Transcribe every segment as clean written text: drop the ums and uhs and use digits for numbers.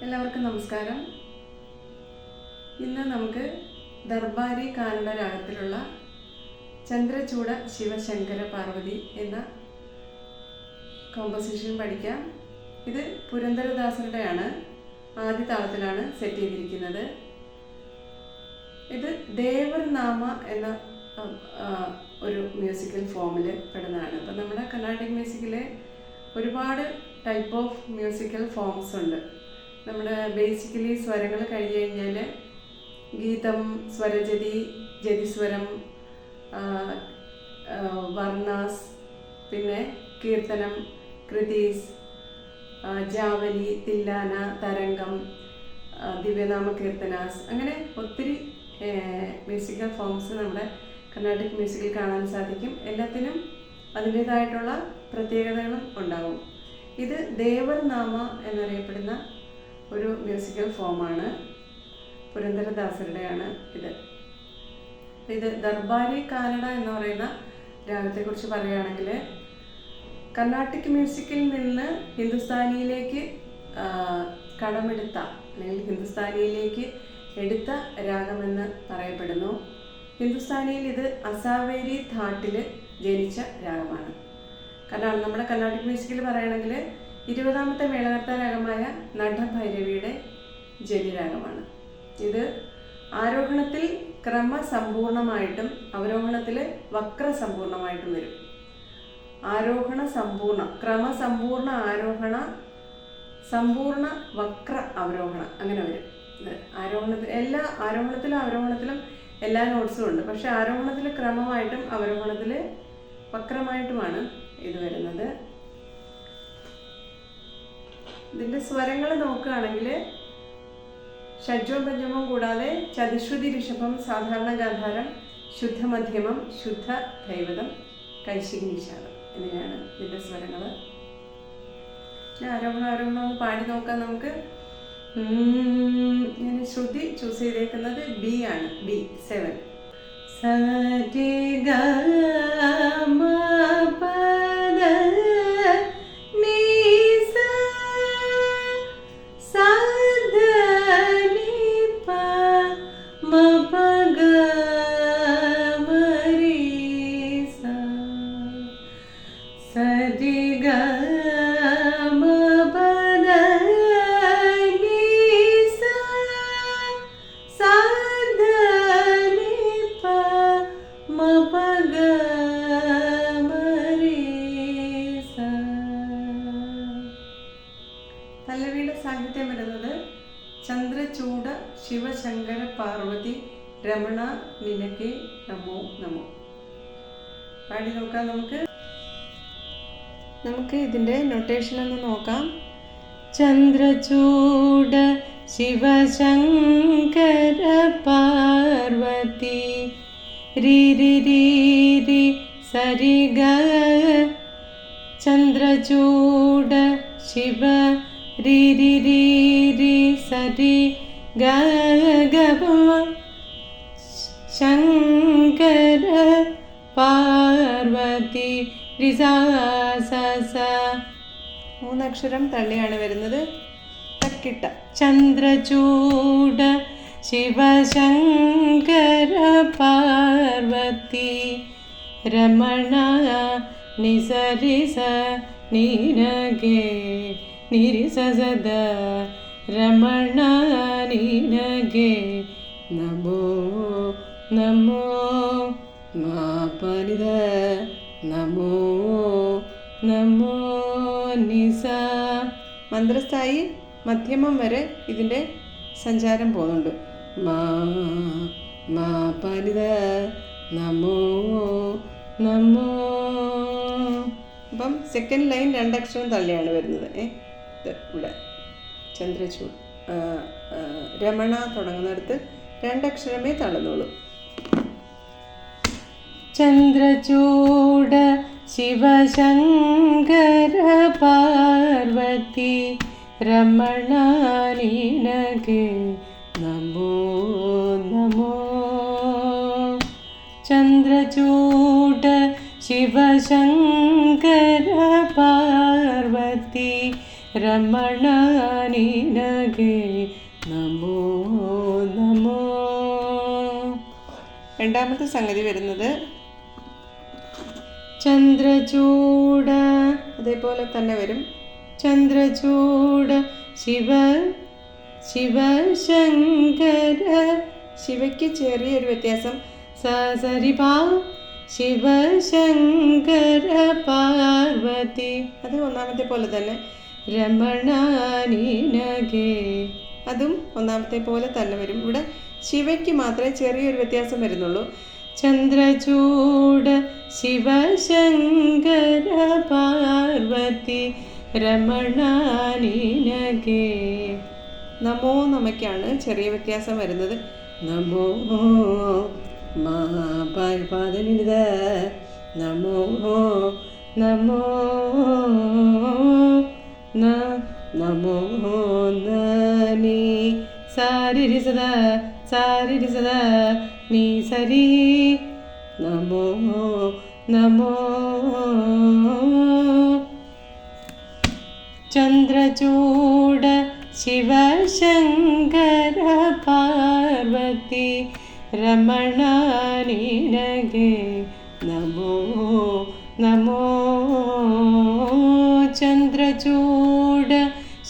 എല്ലാവർക്കും നമസ്കാരം. ഇന്ന് നമുക്ക് ദർബാരി കാനഡ രാഗത്തിലുള്ള ചന്ദ്രചൂഡ ശിവശങ്കര പാർവതി എന്ന കോമ്പോസിഷൻ പഠിക്കാം. ഇത് പുരന്ദരദാസരുടെയാണ്. ആദ്യ താളത്തിലാണ് സെറ്റ് ചെയ്തിരിക്കുന്നത്. ഇത് ദേവർ നാമ എന്ന ഒരു മ്യൂസിക്കൽ ഫോമിൽ പെടുന്നതാണ്. അപ്പം നമ്മുടെ കർണാട്ടിക് മ്യൂസിക്കിലെ ഒരുപാട് ടൈപ്പ് ഓഫ് മ്യൂസിക്കൽ ഫോംസ് ഉണ്ട്. നമ്മുടെ ബേസിക്കലി സ്വരങ്ങൾ കഴിഞ്ഞ് കഴിഞ്ഞാൽ ഗീതം, സ്വരജതി, ജതിസ്വരം, വർണ്ണാസ്, പിന്നെ കീർത്തനം, കൃതീസ്, ജാവലി, തില്ലാന, തരംഗം, ദിവ്യനാമ കീർത്തനാസ്, അങ്ങനെ ഒത്തിരി മ്യൂസിക്കൽ ഫോംസ് നമ്മുടെ കർണാട്ടിക് മ്യൂസിക്കിൽ കാണാൻ സാധിക്കും. എല്ലാത്തിനും അതിൻ്റേതായിട്ടുള്ള പ്രത്യേകതകളും ഉണ്ടാകും. ഇത് ദേവർ നാമ എന്നറിയപ്പെടുന്ന ഒരു മ്യൂസിക്കൽ ഫോമാണ്. പുരന്ദരദാസരുടെയാണ് ഇത് ദർബാരി കാനഡ എന്ന് പറയുന്ന രാഗത്തെക്കുറിച്ച് പറയുകയാണെങ്കിൽ കർണാട്ടിക് മ്യൂസിക്കിൽ നിന്ന് ഹിന്ദുസ്ഥാനിയിലേക്ക് കടമെടുത്ത അല്ലെങ്കിൽ ഹിന്ദുസ്ഥാനിയിലേക്ക് എടുത്ത രാഗമെന്ന് പറയപ്പെടുന്നു. ഹിന്ദുസ്ഥാനിയിൽ ഇത് അസാവേരി ധാട്ടിൽ ജനിച്ച രാഗമാണ്. കാരണം നമ്മുടെ കർണാട്ടിക് മ്യൂസിക്കിൽ പറയുകയാണെങ്കിൽ 20ാമത്തെ മേളകർത്ത രാഗമായ നടഭൈരവിയുടെ ജനിരാഗമാണ്. ഇത് ആരോഹണത്തിൽ ക്രമസമ്പൂർണമായിട്ടും അവരോഹണത്തിൽ വക്രസമ്പൂർണമായിട്ടും വരും. ആരോഹണ സമ്പൂർണ്ണ, ക്രമസമ്പൂർണ്ണ ആരോഹണ, സമ്പൂർണ്ണ വക്ര അവരോഹണ, അങ്ങനെ വരും. ആരോഹണത്തിൽ ആരോഹണത്തിലും അവരോഹണത്തിലും എല്ലാ നോട്ട്സും ഉണ്ട്. പക്ഷെ ആരോഹണത്തിൽ ക്രമമായിട്ടും അവരോഹണത്തിൽ വക്രമായിട്ടുമാണ് ഇത് വരുന്നത്. ഇതിൻ്റെ സ്വരങ്ങൾ നോക്കുകയാണെങ്കിൽ ഷഡ്ജവും പഞ്ചമവും കൂടാതെ ചതുശ്രുതി ഋഷഭം, സാധാരണ ഗാന്ധാരം, ശുദ്ധ മധ്യമം, ശുദ്ധ ദൈവതം, കൈശികി നിഷാദം എന്നിവയാണ് ഇതിൻ്റെ സ്വരങ്ങൾ. ആരോഹണം ഒന്ന് പാടി നോക്കാം നമുക്ക്. ഞാൻ ശ്രുതി ചൂസ് ചെയ്തേക്കുന്നത് ബി ആണ്. ബി 7. സരി ഗ മ പ ധ നീ സ സ ധ നീ പ മ പ ഗ മ രി സ സരി ഗ മ പ ധ നീ സ സ ധ നീ പ മ പ ഗ മ രി സ. പല്ലവിയുടെ സാഹിത്യം വരുന്നത് ചന്ദ്രചൂഡ ശിവശങ്കര പാർവതി രമണ നിനക്കെ നമോ നമോ. പാടി നോക്കാം നമുക്ക് ഇതിൻ്റെ നൊട്ടേഷൻ ഒന്ന് നോക്കാം. ചന്ദ്രചൂഡ ശിവശങ്കര പാർവതി രി രി രി രി സരി ഗ. ചന്ദ്രചൂഡ ശിവ രി രി രി രി സരി ഗ ഗ ശങ്കര പാർവതി രി സ സ സ. 3 അക്ഷരം തള്ളിയാണ് വരുന്നത്. തക്കിട്ട. ചന്ദ്രചൂഡ ശിവശങ്കര പാർവതി രമണ നിസരി സ നീനഗേ നിരി സ സദ രമണ നീനഗേ നമോ നമോ മാ പരിദ നമോ നമോ നിസ. മന്ത്രസ്ഥായി മധ്യമം വരെ ഇതിൻ്റെ സഞ്ചാരം പോകുന്നുണ്ട്. മാ മാ പരിദ നമോ നമോ. അപ്പം സെക്കൻഡ് ലൈൻ 2 അക്ഷരം തള്ളിയാണ് വരുന്നത്. ഇവിടെ ചന്ദ്രചൂഡ് രമണ തുടങ്ങുന്നിടത്ത് 2 അക്ഷരമേ തള്ളുന്നുള്ളൂ. ചന്ദ്രചൂഡ ശിവശങ്കര പാർവതി രമണ നിനഗേ നമോ നമോ. ചന്ദ്രചൂഡ ಶಿವಶಂಕರ ಪಾರ್ವತಿ ರಮಣ ನಿನಗೆ നമോ നമോ. രണ്ടാമത്തെ സംഗതി വരുന്നത് ചന്ദ്രചൂഡ, അതേപോലെ തന്നെ വരും. ചന്ദ്രചൂഡ ശിവ ശിവശങ്കര, ശിവയ്ക്ക് ചെറിയൊരു വ്യത്യാസം. സരിപ ശിവശങ്കര പാർവതി, അത് ഒന്നാമത്തെ പോലെ തന്നെ. രമണാനിനകേ, അതും ഒന്നാമത്തെ പോലെ തന്നെ വരും. ഇവിടെ ശിവയ്ക്ക് മാത്രമേ ചെറിയൊരു വ്യത്യാസം വരുന്നുള്ളൂ. ചന്ദ്രചൂഡ ശിവശങ്കര പാർവതി രമണാനിനകേ. നമോ നമയ്ക്കാണ് ചെറിയ വ്യത്യാസം വരുന്നത്. നമോ പാദനിത, നമോ നമോ നമോ നീ സാരി സദാ സാരി സദാ നീ സരി. നമോ നമോ. ചന്ദ്രചൂഡ ശിവശങ്കര പാർവതി രമണാനിനകേ. നമോ നമോ. ചന്ദ്രചൂഡ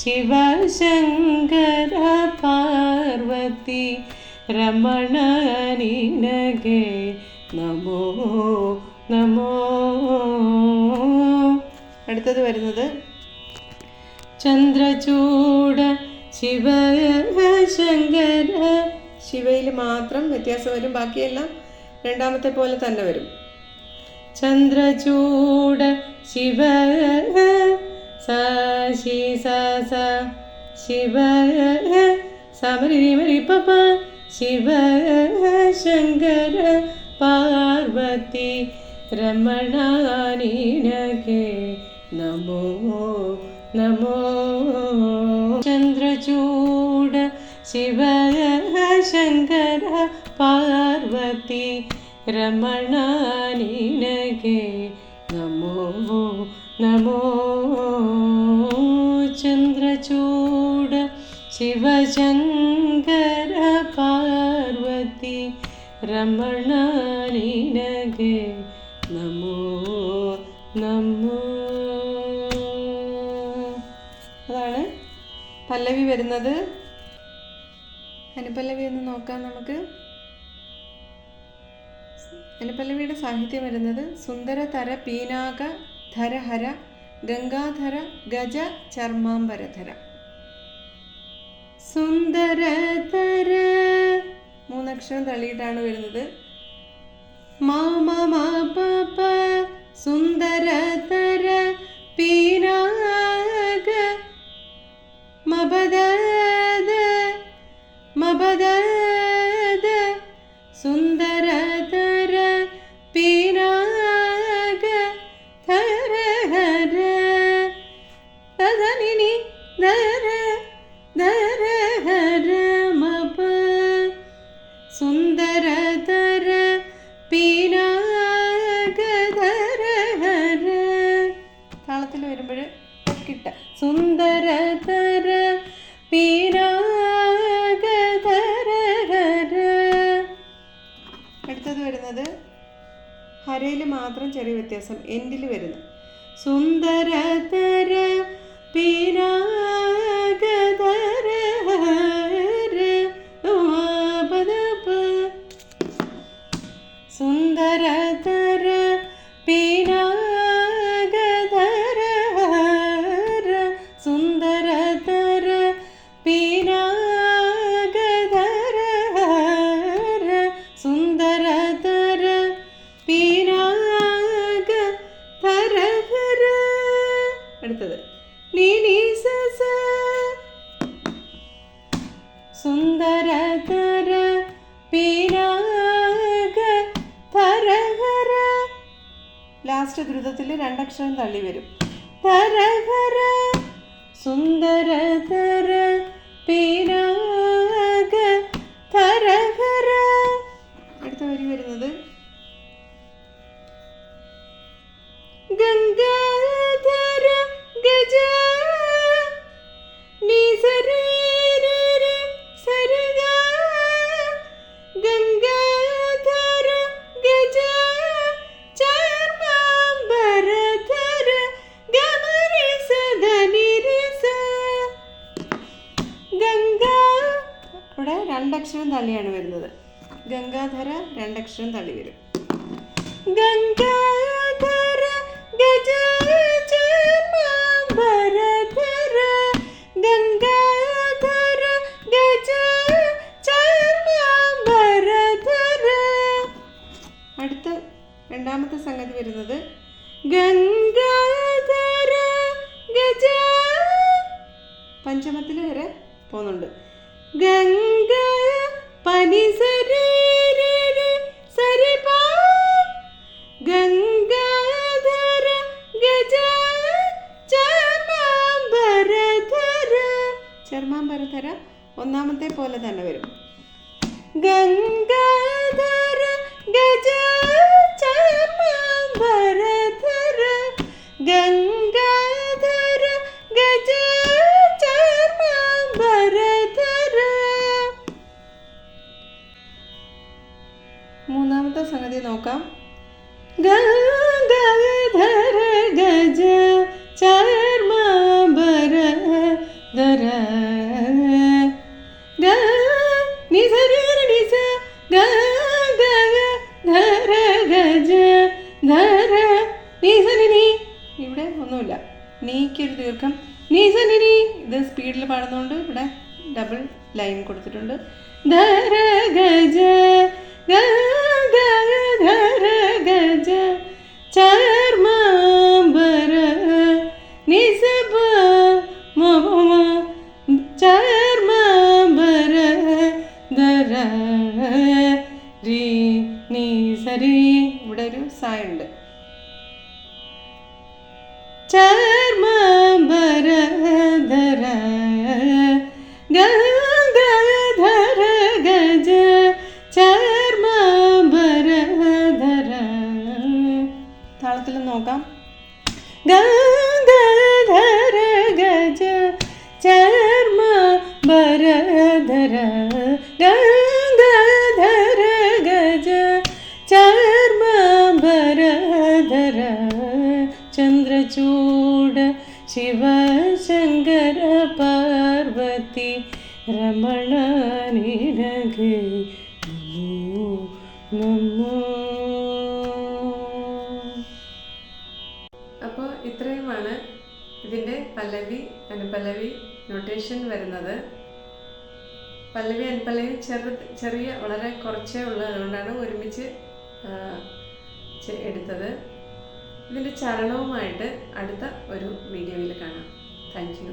ശിവശങ്കര പാർവതി രമണാനിനകേ. നമോ നമോ. അടുത്തത് വരുന്നത് ചന്ദ്രചൂഡ ശിവശങ്കര, ശിവയിൽ മാത്രം വ്യത്യാസം വരും, ബാക്കിയെല്ലാം രണ്ടാമത്തെ പോലെ തന്നെ വരും. ചന്ദ്രചൂഡ ശിവ ശിവ സമരി പപ ശിവശങ്കര പാർവതി രമണാനിനകേ. നമോ നമോ. ചന്ദ്രചൂഡ ശിവശങ്കര പാർവതി രമണാനിനകേ. നമോ നമോ. ചന്ദ്രചൂഡ ശിവശങ്കര പാർവതി രമണാനിനകേ. നമോ നമോ. അതാണ് പല്ലവി വരുന്നത്. അനുപല്ലവി ഒന്ന് നോക്കാം നമുക്ക്. അനുപല്ലവിയുടെ സാഹിത്യം വരുന്നത് സുന്ദരതര പീനാക ധരഹര ഗംഗാധര ഗജ ചർമാംബരധര. സുന്ദരതര മൂന്നക്ഷരം തള്ളിയിട്ടാണ് വരുന്നത്. മാമ പപ സുന്ദരതര പീനാക മബദദ മബദദ സുന്ദരതര പീനാക ധരഹര തദനിനി ധര ധരഹര മപ സുന്ദരതര പീനാക ധരഹര. താളത്തിൽ വരുമ്പോൾ കിട്ട സുന്ദരതര പീനാക ധരഹര. അടുത്തത് വരുന്നത് ഹരയിൽ മാത്രം ചെറിയ വ്യത്യാസം, എൻഡിൽ വരുന്നു. സുന്ദരതര പീനാക ധരഹര പദപ സുന്ദരതര പീനാക ധരഹര സുന്ദരതര പീനാക ധരഹര സുന്ദരതര പീനാക ധരഹര. അടുത്തത് നീ സ സുന്ദരതര പീനാക ധരഹര. ലാസ്റ്റ് ദ്രുതത്തിൽ രണ്ടക്ഷരം തള്ളി വരും. ധരഹര സുന്ദരതര പീനാക ധരഹര. അടുത്ത വരി വരുന്നത് ഗംഗാധര ഗജ നിസരീ ഇവിടെ രണ്ടക്ഷരം തള്ളിയാണ് വരുന്നത്. ഗംഗാധര രണ്ടക്ഷരം തള്ളി വരും. ഗംഗാധര ഗജ ചർമാംബരധര ഗംഗാധര ഗജ ചർമാംബരധര. അടുത്ത രണ്ടാമത്തെ സംഗതി വരുന്നത് ഗംഗാധര ഗജ, പഞ്ചമത്തിൽ വരെ പോകുന്നുണ്ട്. ഗംഗ പനി സരി സരി പ ഗംഗാധര ഗജ ചർമാംബരധര. ചർമാംബരധര ഒന്നാമത്തെ പോലെ തന്നെ വരും. ഗംഗാധര ഗജ ചർമാംബരധര ഗംഗാധര ഗജ ചർമാംബരധര. മൂന്നാമത്തെ സംഗതി നോക്കാം. ഗംഗാധര ഗജ ചർമാംബരധര ഇവിടെ ഒന്നുമില്ല. നീക്കൊരു ദീർഘം നീസനി. ഇത് സ്പീഡിൽ പാടുന്നതുകൊണ്ട് ഇവിടെ ഡബിൾ ലൈൻ കൊടുത്തിട്ടുണ്ട്. ധര ഗജ ഗംഗാധര ഗജ ചർമാംബര നിസബ മമ ചർമാംബരധര രീ നീ സരി. ഇവിടെ ഒരു സായുണ്ട്. ചർമാംബരധര ഗംഗാധര ഗജ ചർമാംബരധര. താളത്തിൽ നോക്കാം. ഗംഗാധര ഗജ ചർമാംബരധര ഗംഗാധര ഗജ ചർമാംബരധര. ചന്ദ്രചൂഡ ശിവശങ്കര പാർവതി രമണ നിനഗേ നമോ നമോ. അപ്പോൾ ഇത്രയുമാണ് ഇതിൻ്റെ പല്ലവി അനുപല്ലവി നൊട്ടേഷൻ വരുന്നത്. പല്ലവി അനുപല്ലവി ചെറിയ വളരെ കുറച്ചേ ഉള്ളൂ, അതുകൊണ്ടാണ് ഒരുമിച്ച് എടുത്തത്. ഇതിൻ്റെ ചരണവുമായിട്ട് അടുത്ത ഒരു വീഡിയോയിൽ കാണാം. Thank you.